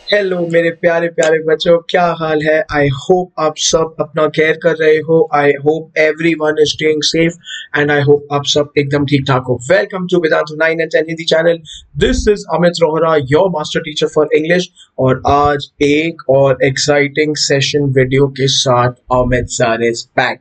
Hello मेरे प्यारे प्यारे बच्चों, क्या हाल है। आई होप आप सब अपना केयर कर रहे हो। I hope everyone is staying safe and I hope आप सब एकदम ठीक ठाक हो। Welcome to Vedantu 9 and 10 Hindi channel. This is Amit Rohra, your master teacher for English. और आज एक और एक्साइटिंग सेशन वीडियो के साथ Amit sir is back.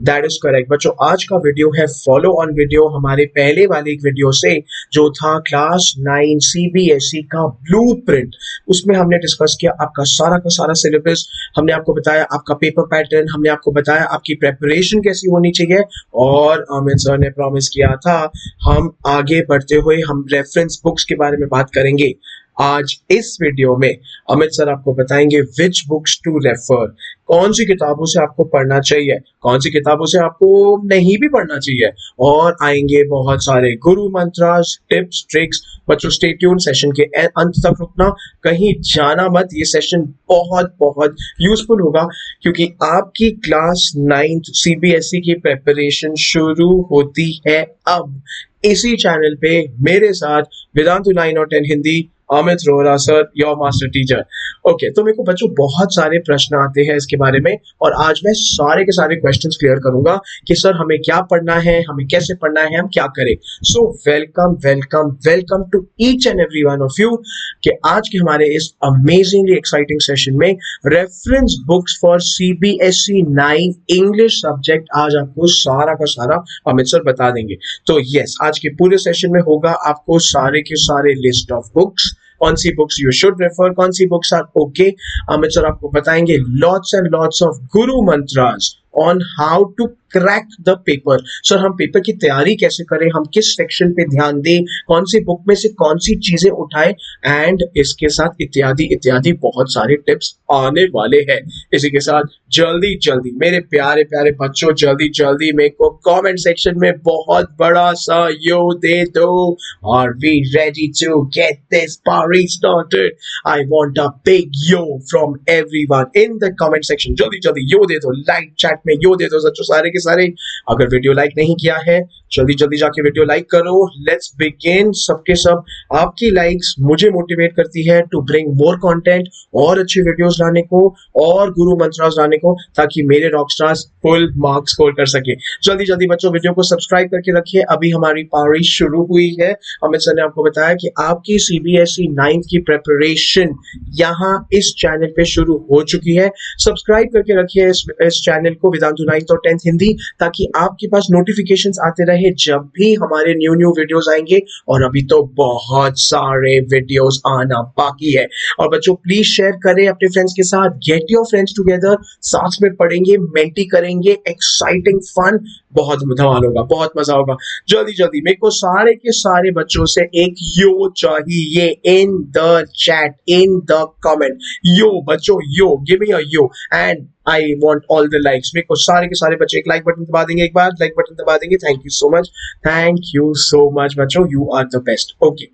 That is correct बच्चों। आज का वीडियो है फॉलो ऑन वीडियो हमारे पहले वाले एक वीडियो से, जो था क्लास 9 सीबीएसई का ब्लूप्रिंट। उसमें हमने डिस्कस किया आपका सारा का सारा सिलेबस। हमने आपको बताया आपका पेपर पैटर्न, हमने आपको बताया आपकी प्रेपरेशन कैसी होनी चाहिए। और अमित सर ने प्रॉमिस किया था हम आगे बढ़ते हुए हम रेफरेंस बुक्स के बारे में बात करेंगे। आज इस वीडियो में अमित सर आपको बताएंगे विच बुक्स टू रेफर, कौन सी किताबों से आपको पढ़ना चाहिए, कौन सी किताबों से आपको नहीं भी पढ़ना चाहिए। और आएंगे बहुत सारे गुरु मंत्रास, टिप्स, ट्रिक्स। बच्चों स्टे ट्यून, सेशन के अंत तक रुकना, कहीं जाना मत। ये सेशन बहुत बहुत यूजफुल होगा क्योंकि आपकी क्लास 9 सीबीएसई की प्रेपरेशन शुरू होती है अब इसी चैनल पे मेरे साथ वेदांतु 9 और 10 Hindi, Amit Rohra sir, your master teacher. Okay, तो मेरे को बच्चों बहुत सारे प्रश्न आते हैं इसके बारे में और आज मैं सारे के सारे क्वेश्चंस क्लियर करूंगा कि सर हमें क्या पढ़ना है, हमें कैसे पढ़ना है, हम क्या करें। So welcome welcome welcome to each and every one of you कि आज के हमारे इस अमेजिंगली एक्साइटिंग सेशन में reference books for CBSE 9 English subject आज आपको सारा का सारा अमित सर बता देंगे। तो यस, आज के पूरे सेशन में होगा आपको सारे के सारे लिस्ट ऑफ बुक्स, कौन सी बुक्स यू शुड रेफर, कौन सी books are okay. Amit sir आपको बताएंगे lots and lots of guru mantras on how to crack the paper. Sir हम पेपर की तैयारी कैसे करें, हम किस सेक्शन पे ध्यान दें, कौन सी बुक में से कौन सी चीजें उठाएं, एंड इसके साथ इत्यादि इत्यादि बहुत सारे टिप्स आने वाले हैं। इसी के साथ जल्दी जल्दी मेरे प्यारे प्यारे बच्चों, जल्दी जल्दी मेरे को कमेंट सेक्शन में बहुत बड़ा सा यो दे दो। Are we ready to get this party started? I want a big yo from everyone in the comment section. जल्दी जल्दी यो दे दो, लाइक चैट में यो दे दो बच्चों सारे के सारे। अगर वीडियो लाइक नहीं किया है जल्दी जल्दी जाके वीडियो लाइक करो। Let's begin. सबके सब आपकी लाइक्स मुझे मोटिवेट करती है टू ब्रिंग मोर कंटेंट, और अच्छी वीडियोस लाने को और गुरु मंत्रास लाने को, ताकि मेरे रॉकस्टार्स फुल मार्क्स स्कोर कर सके। जल्दी जल्दी बच्चों वीडियो को सब्सक्राइब करके रखिए। अभी हमारी पारी शुरू हुई है। अमित सर ने आपको बताया कि आपकी सीबीएसई 9th की प्रेपरेशन यहाँ इस चैनल पे शुरू हो चुकी है। सब्सक्राइब करके रखिए इस चैनल को, वेदांतु 9th और 10th हिंदी, ताकि आपके पास नोटिफिकेशंस आते रहे जब भी हमारे न्यू न्यू वीडियोस आएंगे। और अभी तो बहुत सारे वीडियोस आना बाकी है। और बच्चों प्लीज शेयर करें अपने फ्रेंड्स के साथ, गेट योर फ्रेंड्स टुगेदर, साथ में पढ़ेंगे, मेंटी करेंगे, एक्साइटिंग फन, बहुत धमाल होगा, बहुत मजा होगा। जल्दी जल्दी मेरे को सारे के सारे बच्चों से एक यो चाहिए in the chat, in the comment. Yo बच्चों, yo, give me a yo and I want all the likes. मेरे को सारे के सारे बच्चे एक लाइक बटन दबा देंगे, एक बार लाइक बटन दबा देंगे। Thank you so much, thank you so much बच्चों, you are the best. Okay,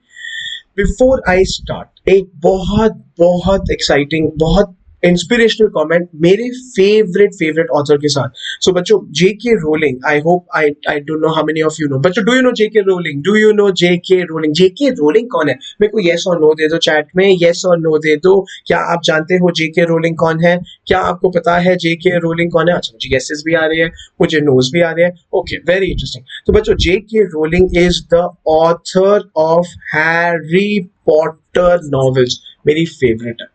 before I start, एक बहुत बहुत एक्साइटिंग, बहुत इंस्पिरेशनल कमेंट मेरे फेवरेट ऑथर के साथ। सो बच्चों, J K Rowling, I hope I don't know how many of you know. बच्चों do you know J K Rowling? Do you know J K Rowling? J K Rowling कौन है? मेरे को यस और नो दे दो चैट में, यस और नो दे दो। क्या आप जानते हो जेके रोलिंग कौन है? क्या आपको पता है जेके रोलिंग कौन है? अच्छा, मुझे येसेस भी आ रहे हैं, मुझे नोज भी आ रहे हैं। Okay, very interesting. तो बच्चों J K Rowling is the author of Harry Potter novels. मेरी फेवरेट है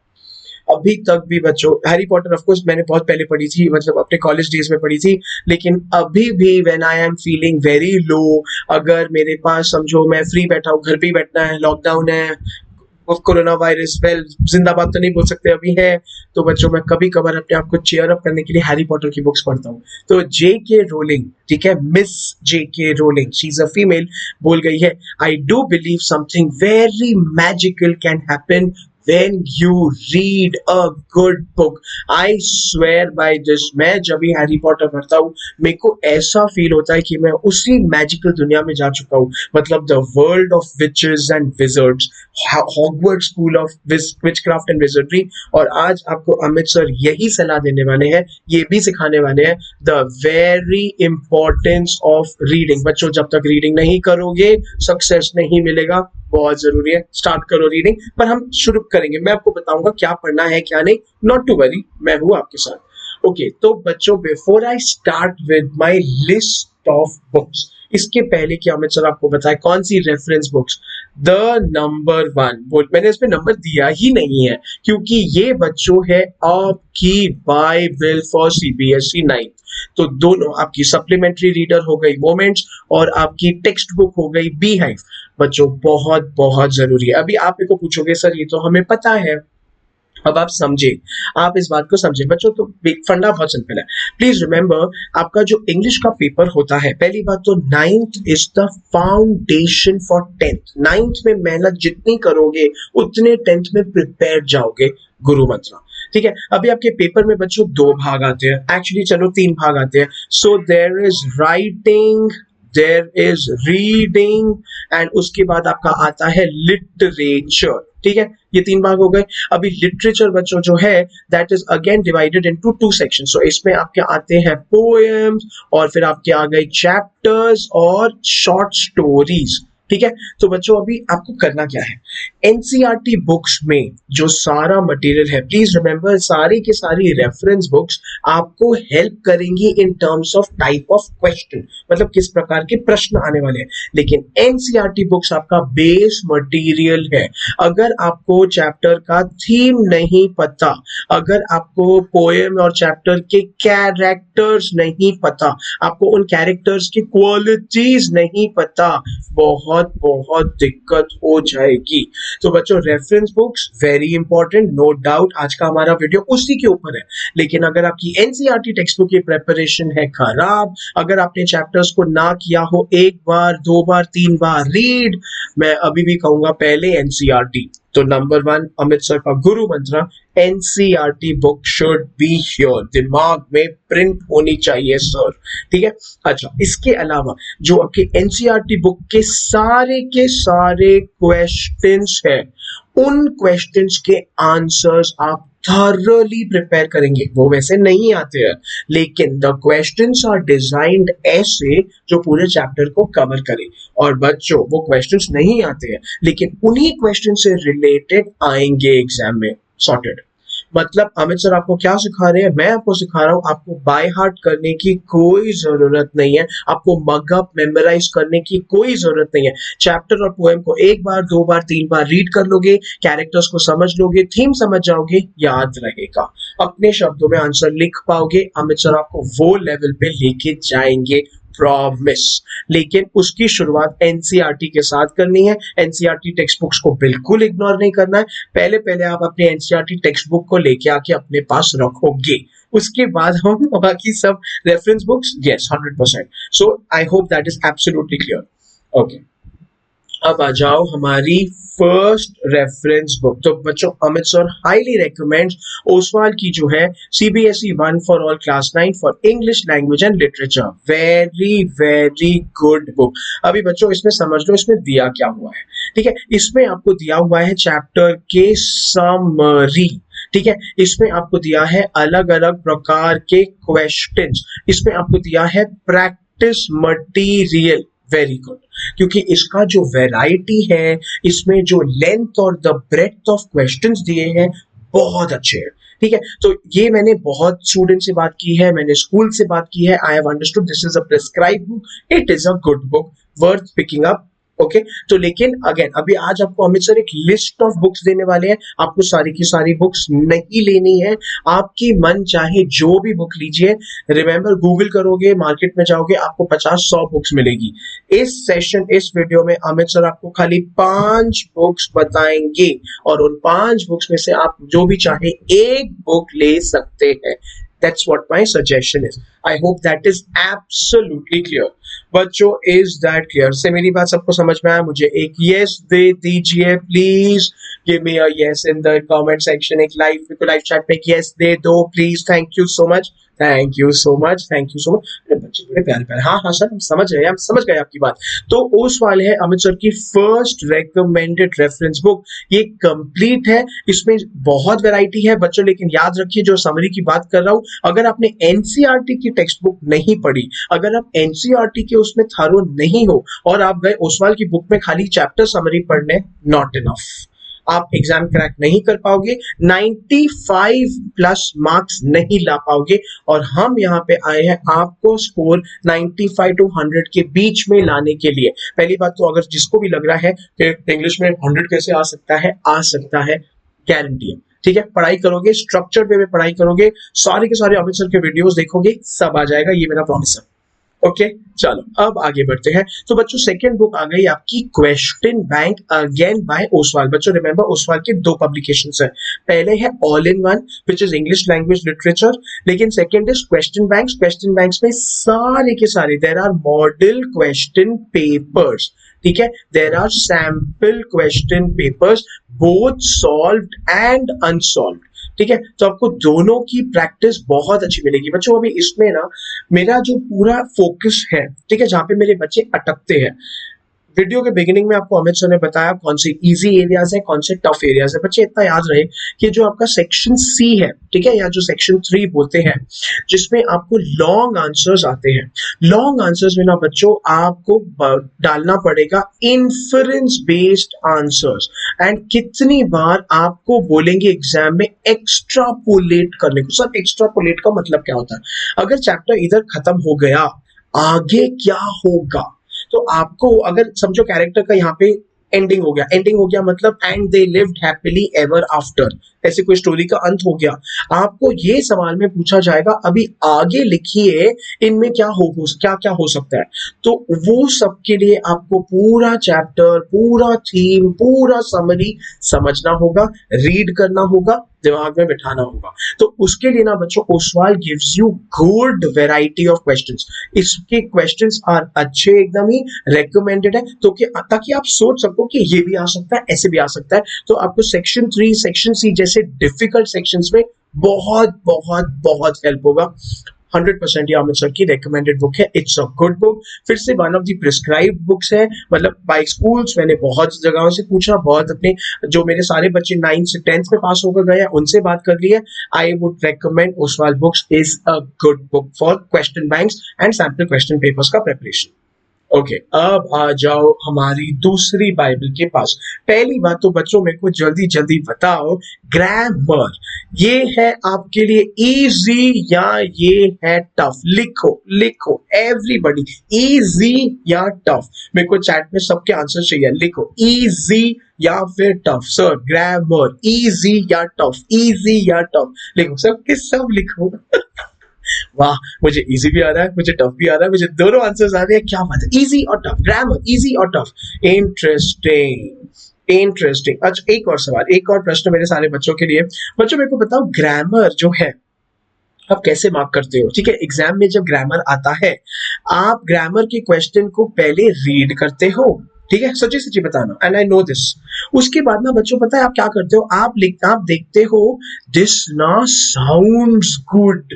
अभी तक भी बच्चों। हैरी पॉटर ऑफ कोर्स मैंने बहुत पहले पढ़ी थी, मतलब अपने कॉलेज डेज में पढ़ी थी, लेकिन अभी भी when I am feeling very low, अगर मेरे पास समझो मैं फ्री बैठा हूँ, घर पे ही बैठना है, लॉकडाउन है, कोरोना वायरस, वेल जिंदाबाद तो नहीं बोल सकते अभी है, तो बच्चों मैं कभी कभार अपने आप को चेयर अप करने के लिए हैरी पॉटर की बुक्स पढ़ता हूँ। तो जेके रोलिंग, ठीक है, miss JK rolling, she is a female, बोल गई है I do believe something very magical can happen when you read a good book. I swear by this, मैं जब भी हैरी पॉटर पढ़ता हूँ मेरे को ऐसा फील होता है कि मैं उसी मैजिकल दुनिया में जा चुका हूँ, मतलब the world of witches and wizards, Hogwarts school of witchcraft and विजर्डरी। और आज आपको अमित सर यही सलाह देने वाले हैं, ये भी सिखाने वाले हैं the very importance of reading. बच्चों जब तक रीडिंग नहीं करोगे सक्सेस नहीं मिलेगा, बहुत जरूरी है, स्टार्ट करो रीडिंग। पर हम शुरू करेंगे, मैं आपको बताऊंगा क्या पढ़ना है क्या नहीं, नॉट टू वरी, मैं हूं आपके साथ। ओके तो बच्चों, before I start with my list of books, इसके पहले कि अमित सर आपको बताए कौन सी reference books, the number one, मैंने इसमें नंबर दिया ही नहीं है क्योंकि ये बच्चों है आपकी बाइबल फॉर सीबीएसई 9। तो दोनों आपकी सप्लीमेंट्री रीडर हो गई मोमेंट्स और आपकी टेक्स्ट बुक हो गई बी हाइव। बच्चों बहुत बहुत जरूरी है। अभी आप मेरे को पूछोगे सर ये तो हमें पता है, अब आप समझे, आप इस बात को समझे बच्चों। तो फंडा बहुत सिंपल है। प्लीज रिमेंबर, आपका जो इंग्लिश का पेपर होता है, पहली बात तो ninth is the foundation for tenth. Ninth में मेहनत जितनी करोगे उतने टेंथ में प्रिपेयर जाओगे, गुरु मंत्र। ठीक है, अभी आपके पेपर में बच्चों दो भाग आते हैं, एक्चुअली चलो तीन भाग आते हैं। So there is writing, there is reading and उसके बाद आपका आता है लिटरेचर। ठीक है, ये तीन भाग हो गए। अभी लिटरेचर बच्चों जो है that is again divided into two section. So इसमें आपके आते हैं पोएम्स और फिर आपके आ गए चैप्टर्स और शॉर्ट स्टोरीज। ठीक है, तो बच्चों अभी आपको करना क्या है, एनसीईआरटी बुक्स में जो सारा मटेरियल है, प्लीज रिमेंबर सारी की सारी रेफरेंस बुक्स आपको हेल्प करेंगी in terms of type of question, मतलब किस प्रकार के प्रश्न आने वाले हैं। लेकिन एनसीईआरटी बुक्स आपका बेस मटेरियल है। अगर आपको चैप्टर का थीम नहीं पता, अगर आपको पोएम और चैप्टर के कैरेक्टर्स नहीं पता, आपको उन कैरेक्टर्स की क्वालिटीज नहीं पता, बहुत बहुत दिक्कत हो जाएगी। तो बच्चों reference books very important, no doubt. आज का हमारा वीडियो उसी के ऊपर है। लेकिन अगर आपकी एनसीईआरटी टेक्स्ट बुक की प्रिपरेशन है खराब, अगर आपने चैप्टर्स को ना किया हो एक बार दो बार तीन बार रीड, मैं अभी भी कहूंगा पहले एनसीईआरटी। तो नंबर वन अमित सर का गुरु मंत्र, NCERT book should be here, दिमाग में प्रिंट होनी चाहिए सर। ठीक है, अच्छा इसके अलावा जो आपके एनसीईआरटी बुक के सारे क्वेश्चंस है, उन क्वेश्चंस के आंसर्स आप थॉरली प्रिपेयर करेंगे। वो वैसे नहीं आते हैं लेकिन द क्वेश्चंस आर डिजाइन्ड ऐसे जो पूरे चैप्टर को कवर करे। और बच्चों वो क्वेश्चंस नहीं आते हैं लेकिन उन्हीं क्वेश्चन से रिलेटेड आएंगे एग्जाम में, सॉर्टेड। मतलब अमित सर आपको क्या सिखा रहे हैं, मैं आपको सिखा रहा हूं, आपको बाय हार्ट करने की कोई जरूरत नहीं है, आपको मगअप मेमोराइज करने की कोई जरूरत नहीं है। चैप्टर और पोएम को एक बार दो बार तीन बार रीड कर लोगे, कैरेक्टर्स को समझ लोगे, थीम समझ जाओगे, याद रहेगा, अपने शब्दों में आंसर लिख पाओगे। अमित सर आपको वो लेवल पे लेके जाएंगे, प्रॉमिस। लेकिन उसकी शुरुआत एनसीईआरटी के साथ करनी है। एनसीईआरटी टेक्स्ट बुक्स को बिल्कुल इग्नोर नहीं करना है। पहले पहले आप अपने एनसीईआरटी टेक्स्ट बुक को लेके आके अपने पास रखोगे, उसके बाद हम बाकी सब reference books, yes 100%। So I hope that is absolutely clear. Okay, अब आ जाओ हमारी फर्स्ट रेफरेंस बुक। तो बच्चों Amit sir highly recommends Oswal की जो है CBSE 1 for all class 9 for English language and literature, very very good book. अभी बच्चों इसमें समझ लो इसमें दिया क्या हुआ है। ठीक है, इसमें आपको दिया हुआ है चैप्टर के समरी। ठीक है, इसमें आपको दिया है अलग अलग प्रकार के क्वेश्चंस, इसमें आपको दिया है प्रैक्टिस मटेरियल, वेरी गुड। क्योंकि इसका जो वैरायटी है, इसमें जो लेंथ और द ब्रेड्थ ऑफ क्वेश्चंस दिए हैं बहुत अच्छे हैं। ठीक है, तो ये मैंने बहुत स्टूडेंट से बात की है, मैंने स्कूल से बात की है, I have understood this is a prescribed book, it is a good book worth picking up. Okay तो लेकिन अगेन अभी आज आपको अमित सर एक लिस्ट ऑफ बुक्स देने वाले हैं, आपको सारी की सारी बुक्स नहीं लेनी है, आपकी मन चाहे जो भी बुक लीजिए। रिमेंबर गूगल करोगे, मार्केट में जाओगे, आपको 50-100 बुक्स मिलेगी। इस सेशन इस वीडियो में अमित सर आपको खाली 5 बुक्स बताएंगे और उन 5 बुक्स में से आप जो भी चाहे एक बुक ले सकते हैं। That's what my suggestion is. I hope that is absolutely clear. बच्चों is that clear? से मेरी बात सबको समझ में आया? मुझे एक yes दे दीजिए please, give me a yes in the comment section। एक लाइव chat में yes दे दो please, thank you so much. Thank you so much, thank you so much. अरे बच्चे बड़े प्यारे प्यारे। हाँ हाँ सर, हम समझ गए, हम समझ गए आपकी बात। तो ओसवाल है अमित सर की फर्स्ट रेकमेंडेड रेफरेंस बुक। ये कंप्लीट है, इसमें बहुत वैरायटी है बच्चों, लेकिन याद रखिए जो समरी की बात कर रहा हूँ, अगर आपने एनसीईआरटी की टेक्स्ट बुक नहीं पढ़ी, अगर आप एनसीईआरटी के उसमें थरो नहीं हो और आप गए ओसवाल की बुक में खाली चैप्टर समरी पढ़ने, नॉट इनफ। आप एग्जाम क्रैक नहीं कर पाओगे, 95 प्लस मार्क्स नहीं ला पाओगे। और हम यहाँ पे आए हैं आपको स्कोर 95 टू 100 के बीच में लाने के लिए। पहली बात तो अगर जिसको भी लग रहा है कि इंग्लिश में 100 कैसे आ सकता है, आ सकता है, गारंटी है। ठीक है, पढ़ाई करोगे, स्ट्रक्चर पे पढ़ाई करोगे, सारे के सारे अमित सर के वीडियोस देखोगे, सब आ जाएगा, ये मेरा प्रॉमिस है। ओके चलो अब आगे बढ़ते हैं। तो बच्चों सेकंड बुक आ गई आपकी question bank again by Oswaal. बच्चों रिमेंबर ओसवाल के दो पब्लिकेशंस है, पहले है all in one which is English language literature, लेकिन second is question banks. Question banks में सारे के सारे there are model question papers, ठीक है, there are sample question papers both solved and unsolved. ठीक है, तो आपको दोनों की प्रैक्टिस बहुत अच्छी मिलेगी बच्चों। अभी इसमें ना मेरा जो पूरा फोकस है, ठीक है, जहां पे मेरे बच्चे अटकते हैं, वीडियो के बिगिनिंग में आपको अमित सर ने बताया कौन से इजी एरियाज है, कौन से टफ एरियाज है। बच्चे इतना याद रहे कि जो आपका सेक्शन सी है, ठीक है, या जो सेक्शन 3 बोलते हैं, जिसमें आपको लॉन्ग आंसर्स आते हैं, लॉन्ग आंसर्स में ना बच्चों आपको डालना पड़ेगा इन्फरेंस बेस्ड आंसर्स। एंड कितनी बार आपको बोलेंगे एग्जाम में एक्स्ट्रापोलेट करने को। सर एक्स्ट्रापोलेट का मतलब क्या होता है? अगर चैप्टर इधर खत्म हो गया, आगे क्या होगा? तो आपको अगर समझो कैरेक्टर का यहाँ पे एंडिंग हो गया, एंडिंग हो गया मतलब and they lived happily ever after, ऐसे कोई स्टोरी का अंत हो गया, आपको ये सवाल में पूछा जाएगा अभी आगे लिखिए इनमें क्या हो सकता है। तो वो सब के लिए आपको पूरा चैप्टर, पूरा थीम, पूरा समरी समझना होगा, रीड करना होगा, दिमाग में बिठाना होगा। तो उसके लिए ना बच्चों Oswal gives you good variety of questions. इसके क्वेश्चंस आर अच्छे, एकदम ही रेकमेंडेड है, तो कि ताकि आप सोच सको कि ये भी आ सकता है, ऐसे भी आ सकता है। तो आपको सेक्शन 3 सेक्शन सी जैसे डिफिकल्ट सेक्शंस में बहुत बहुत बहुत हेल्प होगा। 100% ये अमित सर की रेकमेंडेड बुक है, इट्स अ गुड बुक। फिर से one of the prescribed books है, मतलब बाय स्कूल्स। मैंने बहुत जगहों से पूछा, बहुत अपने जो मेरे सारे बच्चे 9th से 10th में पास होकर गए हैं उनसे बात कर ली है। I would recommend Oswal books is a good book for question banks and sample question papers का प्रिपरेशन। ओके अब आ जाओ हमारी दूसरी बाइबल के पास। पहली बात तो बच्चों मेरे को जल्दी जल्दी बताओ, ग्रामर ये है आपके लिए इजी या ये है टफ? लिखो लिखो एवरीबॉडी, इजी या टफ? मेरे को चैट में सबके आंसर चाहिए, लिखो इजी या फिर टफ। सर ग्रामर इजी या टफ, इजी या टफ, लिखो सबके सब लिखो। वाह, मुझे इजी भी आ रहा है, मुझे टफ भी आ रहा है, मुझे दोनों आंसर्स आ रहे हैं, क्या बात है। इजी और टफ, ग्रामर इजी और टफ, इंटरेस्टिंग इंटरेस्टिंग। अच्छा एक और सवाल, एक और प्रश्न मेरे सारे बच्चों के लिए। बच्चों मेरे को बताओ ग्रामर जो है आप कैसे मार्क करते हो? ठीक है, एग्जाम में जब ग्रामर आता है, आप ग्रामर के क्वेश्चन को पहले रीड करते हो, ठीक है, सच्ची सच्ची बताना, एंड आई नो दिस। उसके बाद ना बच्चों पता है आप क्या करते हो? आप देखते हो दिस ना साउंड्स गुड,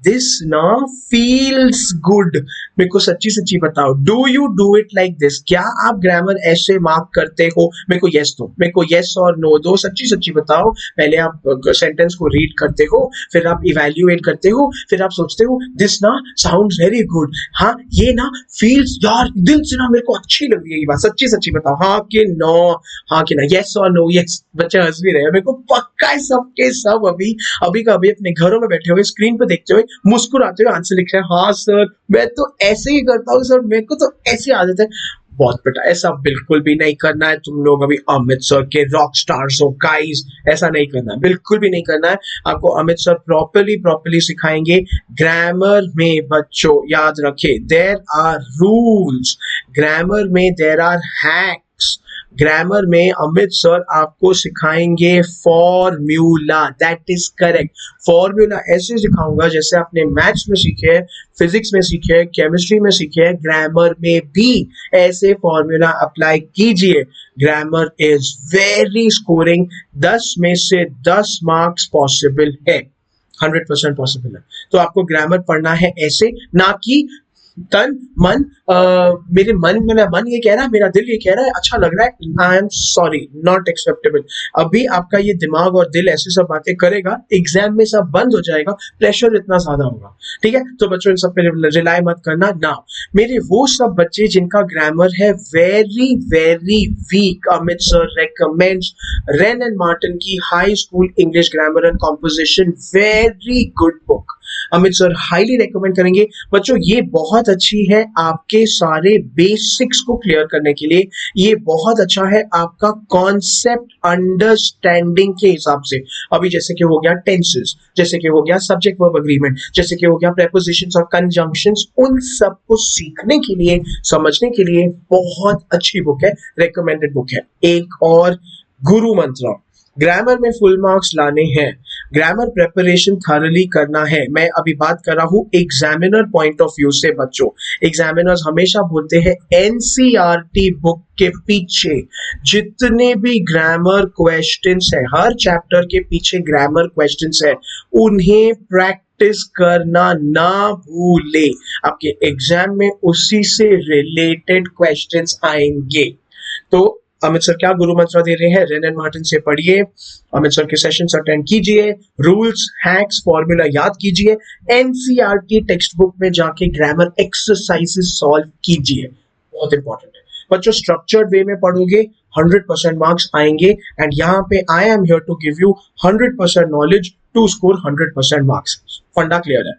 दिस ना फील्स गुड। मेरे को सच्ची सच्ची बताओ, do you do it like this? क्या आप ग्रामर ऐसे मार्क करते हो? मेरे को यस दो, मेरे को यस और नो दो, सच्ची सच्ची बताओ। पहले आप सेंटेंस को रीड करते हो, फिर आप इवेल्युएट करते हो, फिर आप सोचते हो दिस ना साउंड्स वेरी गुड, हाँ ये ना फील्स, यार दिल से ना मेरे को अच्छी लग रही है ये बात। सच्ची सच्ची बताओ, हाँ कि नो, हाँ कि ना, यस और नो। यस, बच्चे हंस भी रहे हैं, मेरे को पक्का है सबके सब अभी अभी का अभी अपने घरों में बैठे हुए स्क्रीन पे देखते हुए मुस्कुराते हुए आंसर लिख रहे हैं, हाँ सर मैं तो ऐसे ही करता हूँ सर, मेरे को तो ऐसी आदत है। बहुत बेटा ऐसा बिल्कुल भी नहीं करना है, तुम लोग अभी अमित सर के रॉक स्टार्स हो गाइस, ऐसा नहीं करना है, बिल्कुल भी नहीं करना है। आपको अमित सर प्रॉपर्ली प्रॉपर्ली सिखाएंगे। ग्रामर में बच्चों याद रखे देयर आर रूल्स, ग्रामर में देयर आर हैक्स, ग्रामर में अमित सर आपको सिखाएंगे formula, that is correct. Formula ऐसे सिखाऊंगा जैसे आपने मैथ्स में सीखे है, फिजिक्स में सीखे है, केमिस्ट्री में सीखे है, ग्रामर में भी ऐसे फॉर्मूला अप्लाई कीजिए। ग्रामर इज वेरी स्कोरिंग, 10 में से 10 मार्क्स पॉसिबल है, 100% पॉसिबल है। तो आपको ग्रामर पढ़ना है ऐसे, ना कि तन मन मेरे मेरा मन ये कह रहा है, मेरा दिल ये कह रहा है, अच्छा लग रहा है, I am sorry, not acceptable. अभी आपका ये दिमाग और दिल ऐसी सब बातें करेगा, एग्जाम में सब बंद हो जाएगा, प्रेशर इतना ज्यादा होगा। ठीक है, तो बच्चों इन सब पे रिलाई मत करना ना। मेरे वो सब बच्चे जिनका ग्रामर है very very weak, Amit sir recommends Wren and Martin की high school English grammar and composition, very good book. Amit sir highly recommend करेंगे बच्चों। ये बहुत अच्छी है आपके सारे बेसिक्स को क्लियर करने के लिए, ये बहुत अच्छा है आपका कॉन्सेप्ट अंडरस्टैंडिंग के हिसाब से। अभी जैसे कि हो गया टेंसेस, जैसे कि हो गया सब्जेक्ट वर्ब एग्रीमेंट, जैसे कि हो गया प्रेपोजिशंस और कंजंक्शंस, उन सब को सीखने के लिए, समझने के लिए बहुत अच्छी बुक है, रेकमेंडेड बुक है। एक और गुरु मंत्र, ग्रामर में फुल मार्क्स लाने हैं, ग्रामर प्रिपरेशन थॉरली करना है। मैं अभी बात कर रहा हूं एग्जामिनर पॉइंट ऑफ व्यू से बच्चों। एग्जामिनर्स हमेशा बोलते हैं एनसीईआरटी बुक के पीछे जितने भी ग्रामर क्वेश्चंस है, हर चैप्टर के पीछे ग्रामर क्वेश्चंस है, उन्हें प्रैक्टिस करना ना भूले। आपके एग्जाम में उसी से रिलेटेड क्वेश्चंस आएंगे। तो अमित सर क्या गुरु मंत्र दे रहे हैं, रेन एंड मार्टिन से पढ़िए, अमित सर के सेशंस अटेंड कीजिए, रूल्स हैक्स फॉर्मूला याद कीजिए, एनसीईआरटी टेक्स्ट बुक में जाके ग्रामर एक्सरसाइजेस सॉल्व कीजिए, बहुत इंपॉर्टेंट है बच्चों। स्ट्रक्चर्ड वे में पढ़ोगे 100% मार्क्स आएंगे, एंड यहाँ पे I am here to give you 100% knowledge to score 100% marks. Funda clear है,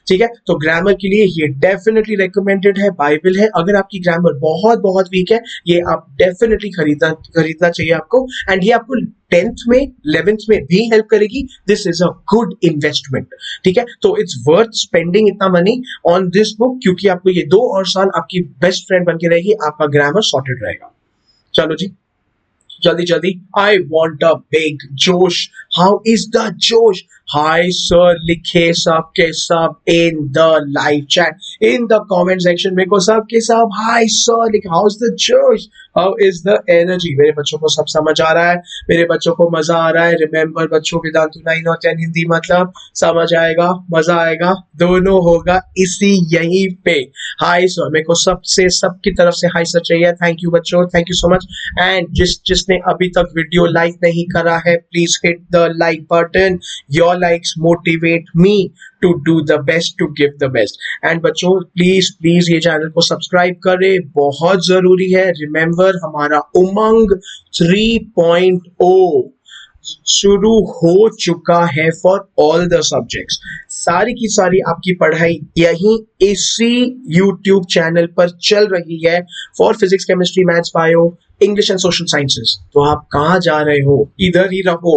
ठीक है। तो ग्रामर के लिए ये डेफिनेटली रिकमेंडेड है, बाइबल है। अगर आपकी ग्रामर बहुत बहुत वीक है, ये आप डेफिनेटली खरीदना चाहिए आपको, एंड ये आपको 10th में 11th में भी हेल्प करेगी। This is a good investment, ठीक है। तो इट्स वर्थ स्पेंडिंग इतना मनी ऑन दिस बुक, क्योंकि आपको ये 2 और साल आपकी बेस्ट फ्रेंड बन के रहेगी, आपका ग्रामर सॉर्टेड रहेगा। चलो जी, जल्दी जल्दी, आई वॉन्ट अ बिग जोश। हाउ इज द जोश? हाय सर लिखे सब के सब in the live chat, in the comment section में को सब के सब हाय सर लिखे। हाउ इज द जोश, हाउ इज द एनर्जी? मेरे बच्चों को सब समझ आ रहा है, मेरे बच्चों को मजा आ रहा है। रिमेंबर बच्चों, वेदांतु 9 और 10 हिंदी मतलब समझ आएगा, मजा आएगा, दोनों होगा इसी यहीं पे। हाय सर, मेरे को सबसे सबकी तरफ से हाय सर चाहिए। थैंक यू बच्चों, thank you so much. And जिसने अभी तक वीडियो लाइक नहीं करा है, please hit the like button. Your likes motivate me to do the best, to give the best. And बच्चों प्लीज प्लीज ये चैनल को सब्सक्राइब करें, बहुत जरूरी है। रिमेंबर हमारा उमंग 3.0 शुरू हो चुका है फॉर ऑल द सब्जेक्ट्स। सारी की सारी आपकी पढ़ाई यहीं इसी YouTube चैनल पर चल रही है for physics, chemistry, maths, bio, English and social sciences. तो आप कहाँ जा रहे हो, इधर ही रहो।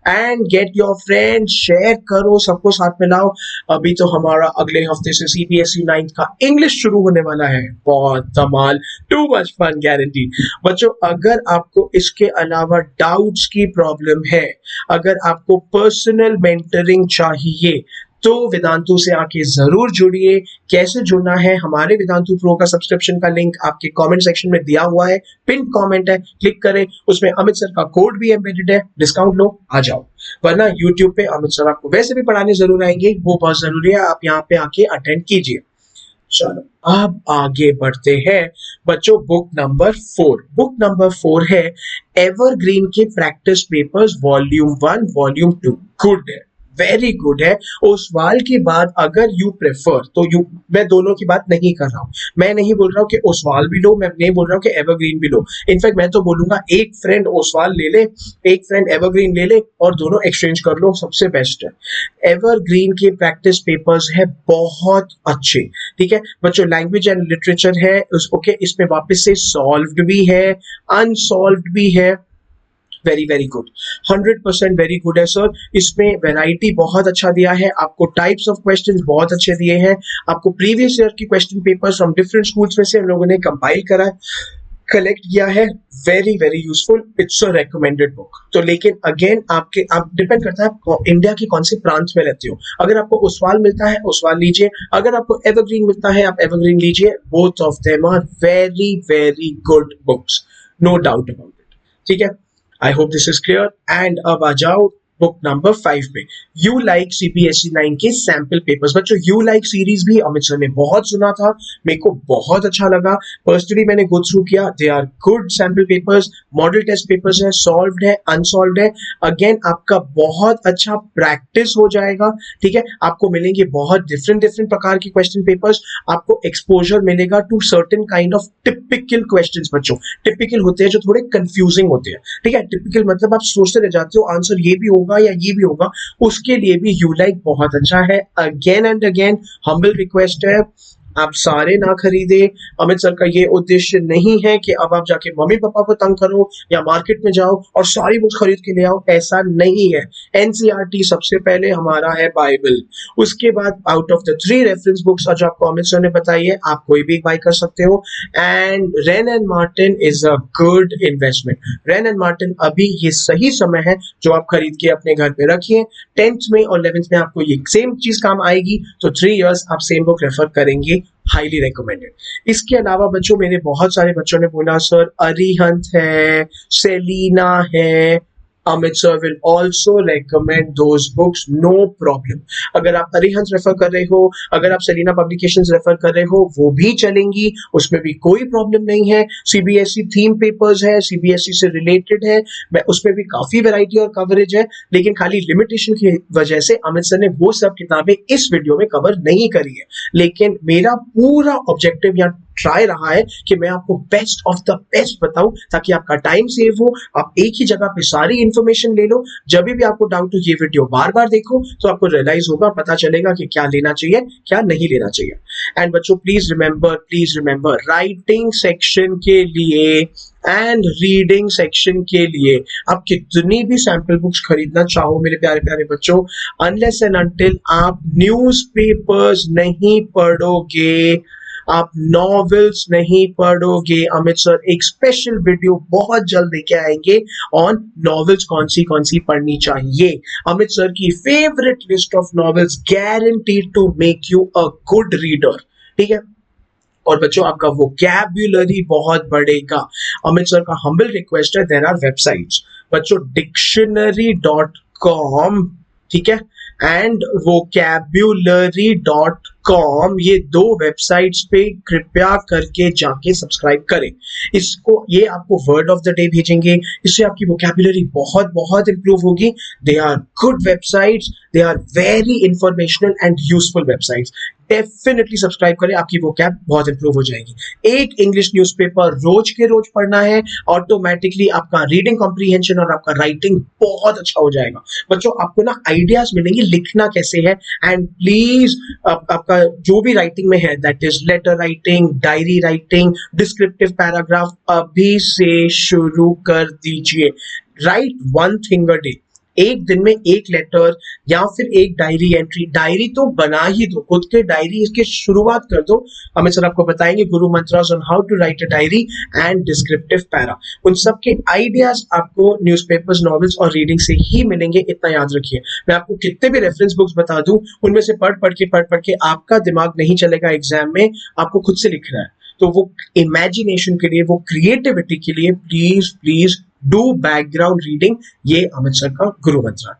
And get your friend, share करो, सबको साथ में लाओ। अभी तो हमारा अगले हफ्ते से CBSE 9th का इंग्लिश शुरू होने वाला है, बहुत धमाल, टू मच फन गारंटी। बच्चों अगर आपको इसके अलावा डाउट्स की प्रॉब्लम है, अगर आपको पर्सनल मेंटरिंग चाहिए, तो वेदांतु से आके जरूर जुड़िए। कैसे जुड़ना है, हमारे वेदांतु प्रो का सब्सक्रिप्शन का लिंक आपके कमेंट सेक्शन में दिया हुआ है, पिन कमेंट है, क्लिक करें, उसमें अमित सर का कोड भी एम्बेडेड है, डिस्काउंट लो, आ जाओ। वरना यूट्यूब पे अमित सर आपको वैसे भी पढ़ाने जरूर आएंगे, वो बहुत जरूरी है, आप यहाँ पे आके अटेंड कीजिए। चलो अब आगे बढ़ते हैं बच्चों। बुक नंबर 4 है एवरग्रीन के practice papers volume 1 volume 2। Good है, वेरी गुड है। ओसवाल के बाद अगर यू प्रेफर तो मैं दोनों की बात नहीं कर रहा हूं, मैं नहीं बोल रहा हूं कि ओसवाल भी लो, मैं नहीं बोल रहा हूं कि एवरग्रीन भी लो। इनफैक्ट मैं तो बोलूंगा एक फ्रेंड ओसवाल ले ले, एक फ्रेंड एवरग्रीन ले ले, और दोनों एक्सचेंज कर लो, सबसे बेस्ट है। एवरग्रीन के प्रैक्टिस पेपर्स है बहुत अच्छे, ठीक है बच्चों। लैंग्वेज एंड लिटरेचर है ओके, इसमें वापस से सॉल्व्ड भी है, अनसॉल्व्ड भी है, very very good, 100% very good है सर। इसमें वैरायटी बहुत अच्छा दिया है आपको, टाइप्स ऑफ क्वेश्चंस बहुत अच्छे दिए हैं आपको। प्रीवियस ईयर की question papers from different schools में से हम लोगों ने कंपाइल करा है, कलेक्ट किया है, very very useful, it's a recommended book. तो लेकिन अगेन आप डिपेंड करता है आप इंडिया के कौन से प्रांत में रहते हो। अगर आपको ओसवाल मिलता है ओसवाल लीजिए, अगर आपको एवरग्रीन मिलता है आप एवरग्रीन लीजिए। Both of them are very very good books, no doubt about it, ठीक है। I hope this is clear. And अब आ जाओ बुक नंबर 5 पे यू लाइक सीबीएसई 9 के सैंपल पेपर्स। बच्चों यू लाइक सीरीज भी अमित सर ने बहुत सुना था, मेरे को बहुत अच्छा लगा, पर्सनली मैंने गो थ्रू किया। They are good sample papers, model test papers है, सॉल्व्ड है, अनसॉल्व्ड है। अगेन आपका बहुत अच्छा प्रैक्टिस हो जाएगा, ठीक है। आपको मिलेंगे बहुत डिफरेंट डिफरेंट प्रकार के क्वेश्चन पेपर्स, आपको एक्सपोजर मिलेगा to certain kind of typical questions. बच्चों टिपिकल होते हैं जो थोड़े कंफ्यूजिंग होते हैं, ठीक है। टिपिकल मतलब आप सोचते रह जाते हो आंसर ये भी होगा या ये भी होगा, उसके लिए भी यू लाइक बहुत अच्छा है। Again and again humble request है, आप सारे ना खरीदे। अमित सर का ये उद्देश्य नहीं है कि अब आप जाके मम्मी पापा को तंग करो या मार्केट में जाओ और सारी बुक्स खरीद के ले आओ, ऐसा नहीं है। एनसीईआरटी सबसे पहले हमारा है बाइबल, उसके बाद out of the 3 reference books जो आपको अमित सर ने बताई है आप कोई भी बाय कर सकते हो। And rain and Martin is a good investment. Rain and Martin अभी ये सही समय है जो आप खरीद के अपने घर पे रखिए। 10th में और 11th में आपको ये सेम चीज काम आएगी, तो 3 इयर्स आप सेम बुक रेफर करेंगे, हाईली रिकमेंडेड। इसके अलावा बच्चों मेरे बहुत सारे बच्चों ने बोला सर अरिहंत है, सेलिना है, Amit sir will also recommend those books, no problem. अगर आप अरिहंत रेफर कर रहे हो, अगर आप सेलिना पब्लिकेशंस रेफर कर रहे हो, वो भी चलेंगी, उसमें भी कोई प्रॉब्लम नहीं है। सीबीएसई थीम पेपर्स है, सीबीएसई से रिलेटेड है, मैं उसमें भी काफी वैरायटी और कवरेज है, लेकिन खाली लिमिटेशन की वजह से अमित सर ने वो सब किताबें इस वीडियो में कवर नहीं करी है। लेकिन मेरा पूरा ऑब्जेक्टिव यहाँ ट्राई रहा है कि मैं आपको बेस्ट ऑफ द बेस्ट बताऊं, ताकि आपका टाइम सेव हो, आप एक ही जगह पे सारी इंफॉर्मेशन ले लो। जब भी आपको डाउट हो ये वीडियो बार बार देखो तो आपको रियलाइज होगा, पता चलेगा कि क्या लेना चाहिए क्या नहीं लेना चाहिए। एंड बच्चों प्लीज रिमेंबर राइटिंग सेक्शन के लिए एंड रीडिंग सेक्शन के लिए आप कितनी भी सैंपल बुक्स खरीदना चाहो मेरे प्यारे प्यारे बच्चों, अनलेस एंड अनटिल आप न्यूज़पेपर्स नहीं पढ़ोगे, आप नॉवेल्स नहीं पढ़ोगे, अमित सर एक स्पेशल वीडियो बहुत जल्द लेके आएंगे ऑन नॉवेल्स कौन सी पढ़नी चाहिए। अमित सर की favourite list of novels guaranteed to make you a good reader, ठीक है। और बच्चों आपका वोकैब्युलरी बहुत बढ़ेगा। अमित सर का हम्बल रिक्वेस्ट है, देयर आर वेबसाइट्स बच्चों, dictionary.com, ठीक है, एंड vocabulary.com, ये 2 वेबसाइट्स पे कृपया करके जाके सब्सक्राइब करें। इसको ये आपको वर्ड ऑफ द डे भेजेंगे, इससे आपकी वोकैब्युलरी बहुत बहुत इंप्रूव होगी। They are good websites, they are very informational and useful websites. Definitely subscribe करें, आपकी वोकैब बहुत इंप्रूव हो जाएगी। एक इंग्लिश न्यूज़पेपर रोज के रोज पढ़ना है, ऑटोमेटिकली आपका रीडिंग कॉम्प्रीहेंशन और आपका राइटिंग बहुत अच्छा हो जाएगा। बच्चों आपको ना आइडियाज मिलेंगे लिखना कैसे है, एंड प्लीज आपका जो भी राइटिंग में है, that is letter writing, diary writing, descriptive paragraph, अभी से शुरू कर दीजिए। राइट 1 थिंग अ डे, एक दिन में 1 लेटर या फिर 1 डायरी एंट्री, डायरी तो बना ही दो, खुद के डायरी इसकी शुरुआत कर दो। अमित सर आपको बताएंगे guru mantras on how to write a diary and descriptive para, उन सब के आइडियाज आपको न्यूज़पेपर्स, नॉवेल्स और रीडिंग से ही मिलेंगे, इतना याद रखिए। मैं आपको कितने भी रेफरेंस बुक्स बता दूं, उनमें से पढ़ के आपका दिमाग नहीं चलेगा एग्जाम में, आपको खुद से लिखना है। तो वो इमेजिनेशन के लिए, वो क्रिएटिविटी के लिए प्लीज डू बैकग्राउंड रीडिंग, ये अमित सर का गुरु मंत्र।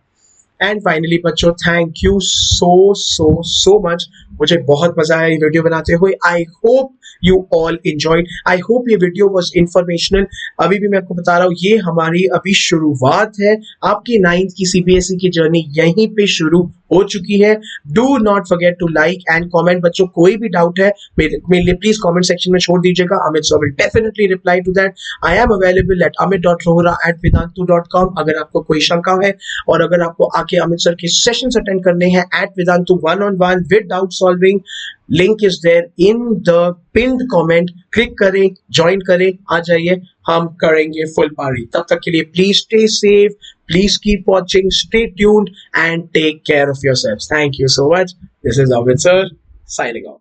एंड फाइनली बच्चों थैंक यू सो मच, मुझे बहुत मजा आया ये वीडियो बनाते हुए। I hope you all enjoyed, I hope ये वीडियो वाज इंफॉर्मेशनल। अभी भी मैं आपको बता रहा हूँ ये हमारी अभी शुरुआत है, आपकी 9th की सीबीएसई की जर्नी यहीं पे शुरू हो चुकी है। Do not forget to like and comment. बच्चों कोई भी डाउट है मेरे लिए प्लीज कमेंट सेक्शन में छोड़ दीजिएगा, Amit sir will definitely reply to that. I am available at amit.rohra@vedantu.com अगर आपको कोई शंका है, और अगर आपको आके अमित सर के सेशंस अटेंड करने हैं एट Vedantu 1-on-1 with doubt solving, link is there in the pinned comment, click करें, ज्वाइन करें, आ जाइए, हम करेंगे फुल पारी। तब तक के लिए please stay safe, please keep watching, stay tuned and take care of yourselves. Thank you so much. This is Amit sir signing off.